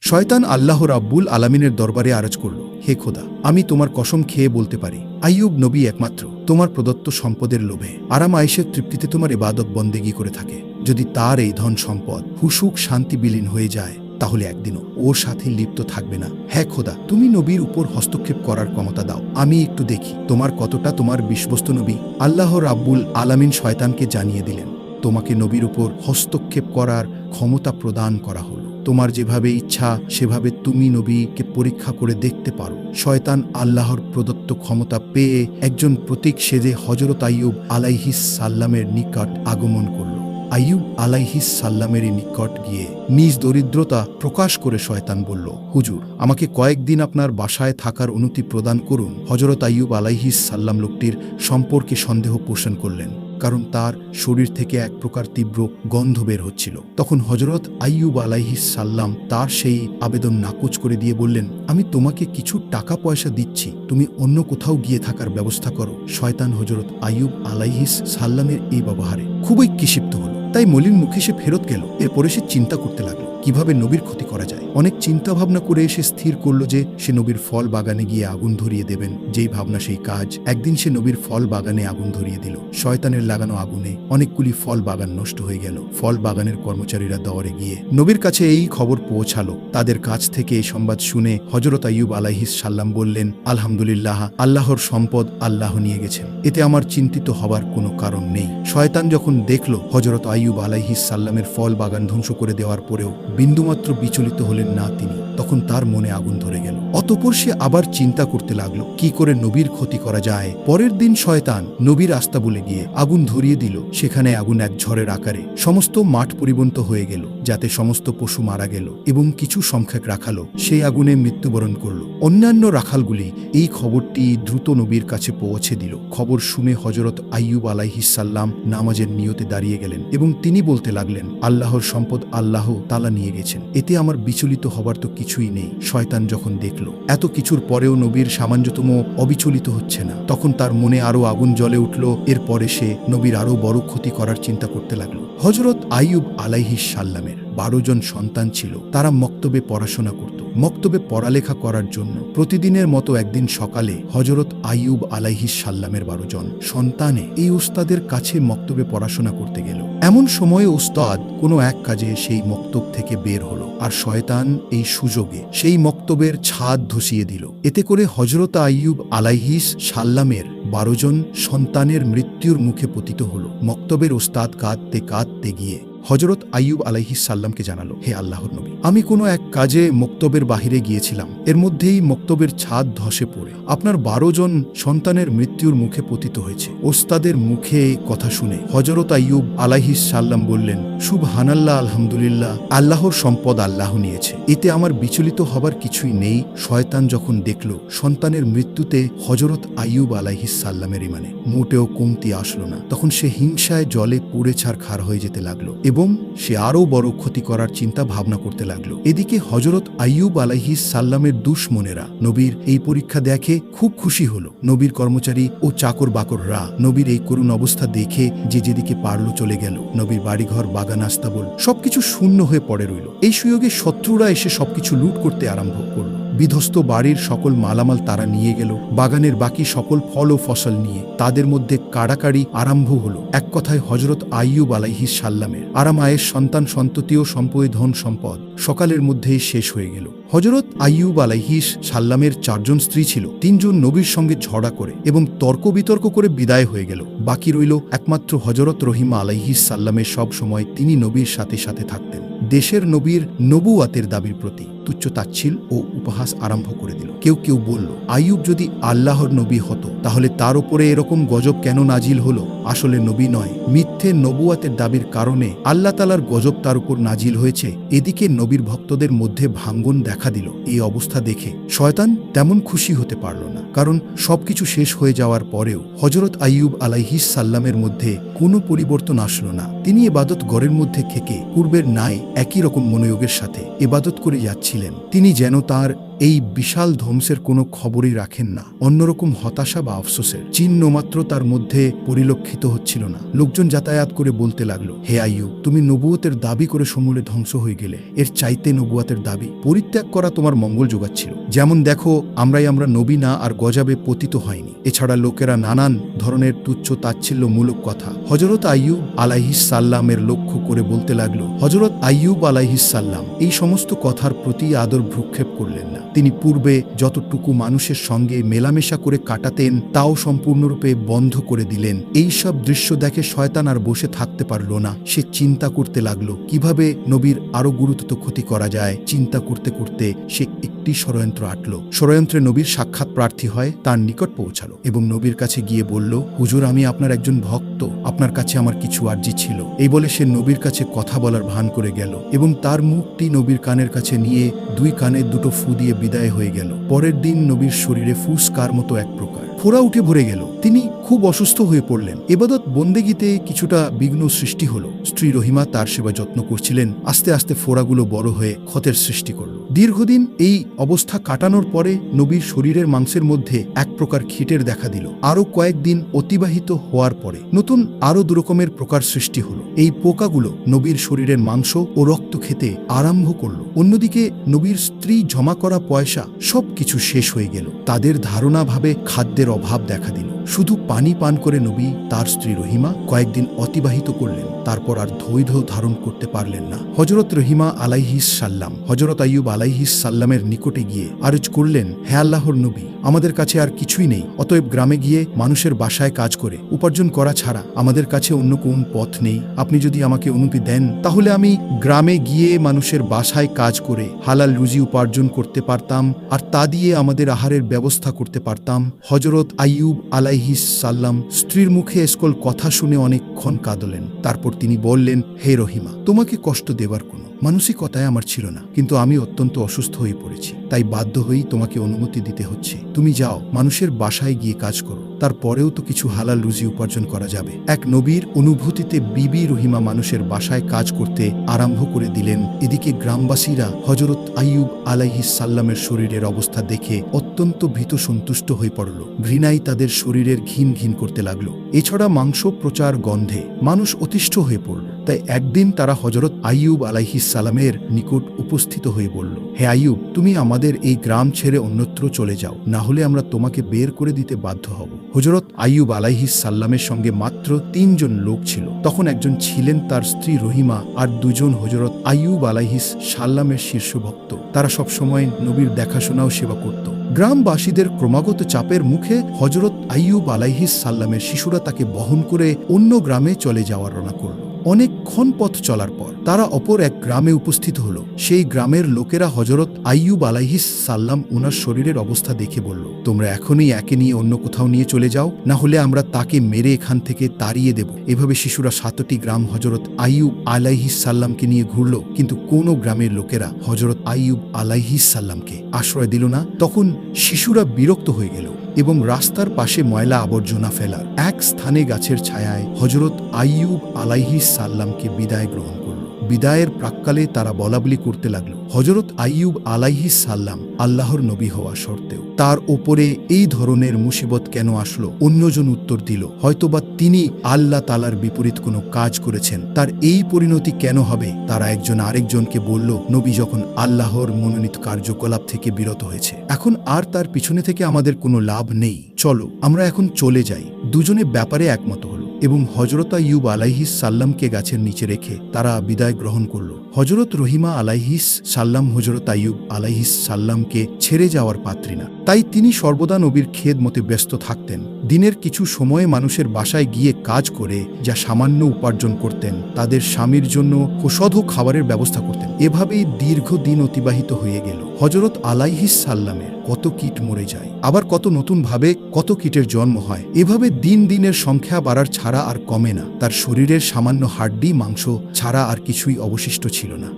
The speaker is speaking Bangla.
শয়তান আল্লাহ রাব্বুল আলামিনের দরবারে আরজ করল, হে খোদা, আমি তোমার কসম খেয়ে বলতে পারি, আইয়ুব নবী একমাত্র তোমার প্রদত্ত সম্পদের লোভে আরাম আয়েশের তৃপ্তিতে তোমার ইবাদত বন্দেগী করে থাকে। যদি তার এই ধন সম্পদ হুসুক শান্তি বিলীন হয়ে যায়, তাহলে একদিনও ওর সাথে লিপ্ত থাকবে না। হ্যাঁ খোদা, তুমি নবীর উপর হস্তক্ষেপ করার ক্ষমতা দাও, আমি একটু দেখি তোমার কতটা তোমার বিশ্বস্ত নবী। আল্লাহ রাব্বুল আলামিন শয়তানকে জানিয়ে দিলেন, তোমাকে নবীর উপর হস্তক্ষেপ করার ক্ষমতা প্রদান করা হলো। তোমার যেভাবে ইচ্ছা সেভাবে তুমি নবীকে পরীক্ষা করে দেখতে পারো। শয়তান আল্লাহর প্রদত্ত ক্ষমতা পেয়ে একজন প্রতীক সেজে হযরত আইয়ুব আলাইহিস সাল্লামের নিকট আগমন করল। আইয়ুব আলাইহিস সাল্লামের নিকট গিয়ে নিজ দরিদ্রতা প্রকাশ করে শয়তান বলল, হুজুর, আমাকে কয়েকদিন আপনার বাসায় থাকার অনুমতি প্রদান করুন। হযরত আইয়ুব আলাইহিস সাল্লাম লোকটির সম্পর্কে সন্দেহ পোষণ করলেন, কারণ তার শরীর থেকে এক প্রকার তীব্র গন্ধ বের হচ্ছিল। তখন হযরত আইয়ুব আলাইহিস সাল্লাম তার সেই আবেদন নাকচ করে দিয়ে বললেন, আমি তোমাকে কিছু টাকা পয়সা দিচ্ছি, তুমি অন্য কোথাও গিয়ে থাকার ব্যবস্থা করো। শয়তান হযরত আইয়ুব আলাইহিস সাল্লামের এই ব্যবহারে খুবই ক্ষিপ্ত হল, তাই মলিন মুখে সে ফেরত গেল। এরপরে সে চিন্তা করতে লাগলো কিভাবে নবীর ক্ষতি করা যায়। অনেক চিন্তা ভাবনা করে সে স্থির করল যে সে নবীর ফল বাগানে গিয়ে আগুন ধরিয়ে দেবেন। যেই ভাবনা সেই কাজ। একদিন সে নবীর ফল বাগানে আগুন ধরিয়ে দিল। শয়তানের লাগানো আগুনে অনেকগুলি ফল বাগান নষ্ট হয়ে গেল। ফল বাগানের কর্মচারীরা দৌড়ে গিয়ে নবীর কাছে এই খবর পৌঁছালো। তাদের কাছ থেকে এই সংবাদ শুনে হযরত আইয়ুব আলাইহিস সাল্লাম বললেন, আলহামদুলিল্লাহ, আল্লাহর সম্পদ আল্লাহ নিয়ে গেছেন, এতে আমার চিন্তিত হবার কোনো কারণ নেই। শয়তান যখন দেখল হযরত আইয়ুব আলাইহিস সাল্লামের ফল বাগান ধ্বংস করে দেওয়ার পরেও বিন্দুমাত্র বিচলিত হলেন না তিনি, তখন তার মনে আগুন ধরে গেল। অতঃপর সে আবার চিন্তা করতে লাগলো কি করে নবীর ক্ষতি করা যায়। পরের দিন শয়তান নবীর আস্তাবলে গিয়ে আগুন ধরিয়ে দিল। সেখানে আগুন এক ঝড়ের আকারে সমস্ত মাঠ পরিবন্ত হয়ে গেল, যাতে সমস্ত পশু মারা গেল এবং কিছু সংখ্যক রাখালও সেই আগুনে মৃত্যুবরণ করল। অন্যান্য রাখালগুলি এই খবরটি দ্রুত নবীর কাছে পৌঁছে দিল। খবর শুনে হযরত আইয়ুব আলাইহিস সাল্লাম নামাজের নিয়তে দাঁড়িয়ে গেলেন এবং তিনি বলতে লাগলেন, আল্লাহর সম্পদ আল্লাহ তাআলা নিয়ে গেছেন, এতে আমার বিচলিত হবার তো কিছুই নেই। শয়তান যখন দেখল এত কিছুর পরেও নবীর সামান্যতম অবিচলিত হচ্ছে না, তখন তার মনে আরো আগুন জ্বলে উঠল। এরপরে সে নবীর আরো বড় ক্ষতি করার চিন্তা করতে লাগলো। হযরত আইয়ুব আলাইহিস সাল্লামের 12 জন সন্তান ছিল। তারা মক্তবে পড়াশোনা করত। মক্তবে পড়ালেখা করার জন্য প্রতিদিনের মতো একদিন সকালে হযরত আইয়ুব আলাইহিস সাল্লামের 12 জন সন্তানে এই উস্তাদের কাছে মক্তবে পড়াশোনা করতে গেল। এমন সময়ে উস্তাদ কোনো এক কাজে সেই মক্তব থেকে বের হলো, আর শয়তান এই সুযোগে সেই মক্তবের ছাদ ধসিয়ে দিল। এতে করে হযরত আইয়ুব আলাইহিস সাল্লামের 12 জন সন্তানের মৃত্যুর মুখে পতিত হলো। মক্তবের উস্তাদ কাঁদতে কাঁদতে গিয়ে হযরত আইয়ুব আলাইহিস সাল্লামকে জানালো, হে আল্লাহর নবী, আমি কোনো এক কাজে মক্তবের বাহিরে গিয়েছিলাম, এর মধ্যেই মক্তবের ছাদ ধসে পড়ে আপনার 12 জন সন্তানের মৃত্যুর মুখে পতিত হয়েছে। ওস্তাদের মুখে কথা শুনে হযরত আইয়ুব আলাইহিস সাল্লাম বললেন, সুবহানাল্লাহ, আলহামদুলিল্লাহ, আল্লাহর সম্পদ আল্লাহ নিয়েছে, এতে আমার বিচলিত হবার কিছুই নেই। শয়তান যখন দেখল সন্তানের মৃত্যুতে হযরত আইয়ুব আলাইহিস সাল্লামের ইমানে মোটেও কমতি আসলো না, তখন সে হিংসায় জলে পুড়ে ছারখার হয়ে যেতে লাগলো এবং সে আরও বড় ক্ষতি করার চিন্তা ভাবনা করতে লাগলো। এদিকে হযরত আইয়ুব আলাইহিস সাল্লামের দুশমনেরা নবীর এই পরীক্ষা দেখে খুব খুশি হলো। নবীর কর্মচারী ও চাকর বাকররা নবীর এই করুণ অবস্থা দেখে যে যেদিকে পারল চলে গেল। নবীর বাড়িঘর, বাগান, আস্তাবল সবকিছু শূন্য হয়ে পড়ে রইল। এই সুযোগে শত্রুরা এসে সবকিছু লুট করতে আরম্ভ করল। বিধ্বস্ত বাড়ির সকল মালামাল তারা নিয়ে গেল। বাগানের বাকি সকল ফল ও ফসল নিয়ে তাদের মধ্যে কাড়াকাড়ি আরম্ভ হলো। এক কথায় হযরত আইয়ুব আলাইহিস সাল্লামের আরাম আয়েশ, সন্তান সন্ততি ও সম্পদ, ধন সম্পদ সকালের মধ্যেই শেষ হয়ে গেল। হযরত আইয়ুব আলাইহিস সাল্লামের 4 জন স্ত্রী ছিল। 3 জন নবীর সঙ্গে ঝগড়া করে এবং তর্ক বিতর্ক করে বিদায় হয়ে গেল। বাকি রইল একমাত্র হযরত রহিমা আলাইহিস সাল্লামের। সব সময় তিনি নবীর সাথে সাথে থাকতেন। দেশের নবীর নবুয়াতের দাবির প্রতি তুচ্ছ তাচ্ছিল ও উপহাস আরম্ভ করে দিল। কেউ কেউ বলল, আইয়ুব যদি আল্লাহর নবী হতো তাহলে তার উপরে এরকম গজব কেন নাজিল হলো? আসলে নবী নয়, মিথ্যে নবুয়াতের দাবির কারণে আল্লাহ তাআলার গজব তার উপর নাজিল হয়েছে। এদিকে নবীর ভক্তদের মধ্যে ভাঙ্গন দেখা দিল। এই অবস্থা দেখে শয়তান তেমন খুশি হতে পারল না, কারণ সবকিছু শেষ হয়ে যাওয়ার পরেও হযরত আইয়ুব আলাইহিস সাল্লামের মধ্যে কোনো পরিবর্তন আসলো না। তিনি ইবাদত ঘরের মধ্যে থেকে পূর্বের ন্যায় একই রকম মনোযোগের সাথে ইবাদত করে যাচ্ছিলেন। তিনি যেন তার এই বিশাল ধ্বংসের কোনো খবরই রাখেন না। অন্যরকম হতাশা বা আফসোসের চিহ্ন মাত্র তার মধ্যে পরিলক্ষিত হচ্ছিল না। লোকজন যাতায়াত করে বলতে লাগলো, হে আইয়ুব, তুমি নবুয়তের দাবি করে সমূলে ধ্বংস হয়ে গেলে। এর চাইতে নবুয়তের দাবি পরিত্যাগ করা তোমার মঙ্গল যোগাচ্ছিল। যেমন দেখো, আমরা নবী না আর গজাবে পতিত হয়নি। এছাড়া লোকেরা নানান ধরনের তুচ্ছ তাচ্ছিল্যমূলক কথা হযরত আইয়ুব আলাইহিস সাল্লামের লক্ষ্য করে বলতে লাগলো। হযরত আইয়ুব আলাইহিস সাল্লাম এই সমস্ত কথার প্রতি আদর ভ্রুক্ষেপ করলেন না। তিনি পূর্বে যতটুকু মানুষের সঙ্গে মেলামেশা করে কাটাতেন তাও সম্পূর্ণরূপে বন্ধ করে দিলেন। এই সব দৃশ্য দেখে শয়তান আর বসে থাকতে পারল না। সে চিন্তা করতে লাগলো কিভাবে নবীর আরো গুরুতর ক্ষতি করা যায়। চিন্তা করতে করতে সে একটি ষড়যন্ত্র আটল। ষড়যন্ত্রে নবীর সাক্ষাৎ প্রার্থী হয় তার নিকট পৌঁছালো এবং নবীর কাছে গিয়ে বলল, হুজুর, আমি আপনার একজন ভক্ত, আপনার কাছে আমার কিছু আর্জি ছিল। এই বলে সে নবীর কাছে কথা বলার ভান করে গেল এবং তার মুখটি নবীর কানের কাছে নিয়ে দুই কানে দুটো ফু দিয়ে বিদায় হয়ে গেল। পরের দিন নবীর শরীরে ফুসকার মতো এক প্রকার ফোড়া উঠে ভরে গেল। তিনি খুব অসুস্থ হয়ে পড়লেন। ইবাদত বন্দেগীতে কিছুটা বিঘ্ন সৃষ্টি হলো। স্ত্রী রহিমা তার সেবা যত্ন করছিলেন। আস্তে আস্তে ফোড়াগুলো বড় হয়ে ক্ষতের সৃষ্টি করল। দীর্ঘদিন এই অবস্থা কাটানোর পরে নবীর শরীরের মাংসের মধ্যে এক প্রকার খিটের দেখা দিল। আরো কয়েকদিন অতিবাহিত হওয়ার পরে নতুন আরো দুরকমের প্রকার সৃষ্টি হলো। এই পোকাগুলো নবীর শরীরের মাংস ও রক্ত খেতে আরম্ভ করল। অন্যদিকে নবীর স্ত্রী জমা করা পয়সা সবকিছু শেষ হয়ে গেল। তাদের ধারণা ভাবে খাদ্যের অভাব দেখা দিল। শুধু পানি পান করে নবী তার স্ত্রী রহিমা কয়েকদিন অতিবাহিত করলেন। তারপর আর ধৈর্য ধারণ করতে পারলেন না। হযরত রহিমা আলাইহিস সাল্লাম হযরত আইয়ুব আলাইহিস সাল্লামের নিকটে গিয়ে আরজ করলেন, হে আল্লাহর নবী, আমাদের কাছে আর কিছুই নেই। অতএব গ্রামে গিয়ে মানুষের বাসায় কাজ করে উপার্জন করা ছাড়া আমাদের কাছে অন্য কোন পথ নেই। আপনি যদি আমাকে অনুমতি দেন তাহলে আমি গ্রামে গিয়ে মানুষের বাসায় কাজ করে হালাল রুজি উপার্জন করতে পারতাম আর তা দিয়ে আমাদের আহারের ব্যবস্থা করতে পারতাম। হযরত আইয়ুব আলাইহিস সাল্লাম স্ত্রীর মুখে এসকল কথা শুনে অনেকক্ষণ কাঁদলেন। তারপর তিনি বললেন, হে রহিমা, তোমাকে কষ্ট দেবার কোনো মানসিকতায় আমার ছিল না, কিন্তু আমি অত্যন্ত অসুস্থ হয়ে পড়েছি, তাই বাধ্য হয়েই তোমাকে অনুমতি দিতে হচ্ছে। তুমি যাও, মানুষের বাসায় গিয়ে কাজ করো, তারপরেও তো কিছু হালাল রুজি উপার্জন করা যাবে। এক নবীর অনুভূতিতে বিবি রহিমা মানুষের বাসায় কাজ করতে আরম্ভ করে দিলেন। এদিকে গ্রামবাসীরা হযরত আইয়ুব আলাইহিস সাল্লামের শরীরের অবস্থা দেখে অত্যন্ত ভীত সন্তুষ্ট হয়ে পড়ল। ঘৃণাই তাদের শরীরের ঘিন ঘিন করতে লাগলো। এছাড়া মাংস প্রচার গন্ধে মানুষ অতিষ্ঠ হয়ে পড়ল। তাই একদিন তারা হযরত আইয়ুব আলাইহিস সালামের নিকট উপস্থিত হয়ে বলল, হে আইয়ুব, তুমি আমাদের এই গ্রাম ছেড়ে অন্যত্র চলে যাও, না হলে আমরা তোমাকে বের করে দিতে বাধ্য হব। হযরত আইয়ুব আলাইহিস সাল্লামের সঙ্গে মাত্র ৩ জন লোক ছিল। তখন একজন ছিলেন তার স্ত্রী রহিমা আর দুজন হযরত আইয়ুব আলাইহিস সাল্লামের শীর্ষভক্ত। তারা সবসময় নবীর দেখাশোনা ও সেবা করত। গ্রামবাসীদের ক্রমাগত চাপের মুখে হযরত আইয়ুব আলাইহিস সাল্লামের শিশুরা তাকে বহন করে অন্য গ্রামে চলে যাওয়ার রওনা করল। অনেকক্ষণ পথ চলার পর তারা অপর এক গ্রামে উপস্থিত হলো। সেই গ্রামের লোকেরা হযরত আইয়ুব আলাইহিস সাল্লাম ওনার শরীরের অবস্থা দেখে বলল, তোমরা এখনই একে নিয়ে অন্য কোথাও নিয়ে চলে যাও, না হলে আমরা তাকে মেরে এখান থেকে তাড়িয়ে দেব। এভাবে শিশুরা ৭টি গ্রাম হযরত আইয়ুব আলাইহিস সাল্লামকে নিয়ে ঘুরল, কিন্তু কোনো গ্রামের লোকেরা হযরত আইয়ুব আলাইহিস সাল্লামকে আশ্রয় দিল না। তখন শিশুরা বিরক্ত হয়ে গেল এবং রাস্তার পাশে ময়লা আবর্জনা ফেলার এক স্থানে গাছের ছায়ায় হযরত আইয়ুব আলাইহিস সাল্লামকে বিদায় গ্রহণ করল। বিদায়ের প্রাক্কালে তারা বলাবলি করতে লাগল, হযরত আইয়ুব আলাইহিস সাল্লাম আল্লাহর নবী হওয়া সত্ত্বেও তার ওপরে এই ধরনের মুসিবত কেন আসলো? অন্যজন উত্তর দিল, হয়তোবা তিনি আল্লাহ তাআলার বিপরীত কোনো কাজ করেছেন, তার এই পরিণতি কেন হবে? তারা একজন আরেকজনকে বলল, নবী যখন আল্লাহর মনোনীত কার্যকলাপ থেকে বিরত হয়েছে, এখন আর তার পিছনে থেকে আমাদের কোনো লাভ নেই, চলো আমরা এখন চলে যাই। দুজনে ব্যাপারে একমত হল এবং হযরত আইয়ুব আলাইহিস সাল্লামকে গাছের নিচে রেখে তারা বিদায় গ্রহণ করল। হযরত রহিমা আলাইহিস সাল্লাম হযরত আইয়ুব আলাইহিস সাল্লামকে ছেড়ে যাওয়ার পাত্রী না, তাই তিনি সর্বদা নবীর খেদমতে ব্যস্ত থাকতেন। দিনের কিছু সময়ে মানুষের বাসায় গিয়ে কাজ করে যা সামান্য উপার্জন করতেন, তাদের স্বামীর জন্য সুস্বাদু খাবারের ব্যবস্থা করতেন। এভাবেই দীর্ঘদিন অতিবাহিত হয়ে গেল। হযরত আলাইহিস সাল্লামের কত কীট মরে যায়, আবার কত নতুন ভাবে কত কীটের জন্ম হয়। এভাবে দিন দিনের সংখ্যা বাড়ার ছাড়া আর কমে না। তার শরীরের সামান্য হাড্ডি মাংস ছাড়া আর কিছুই অবশিষ্ট ছিল না।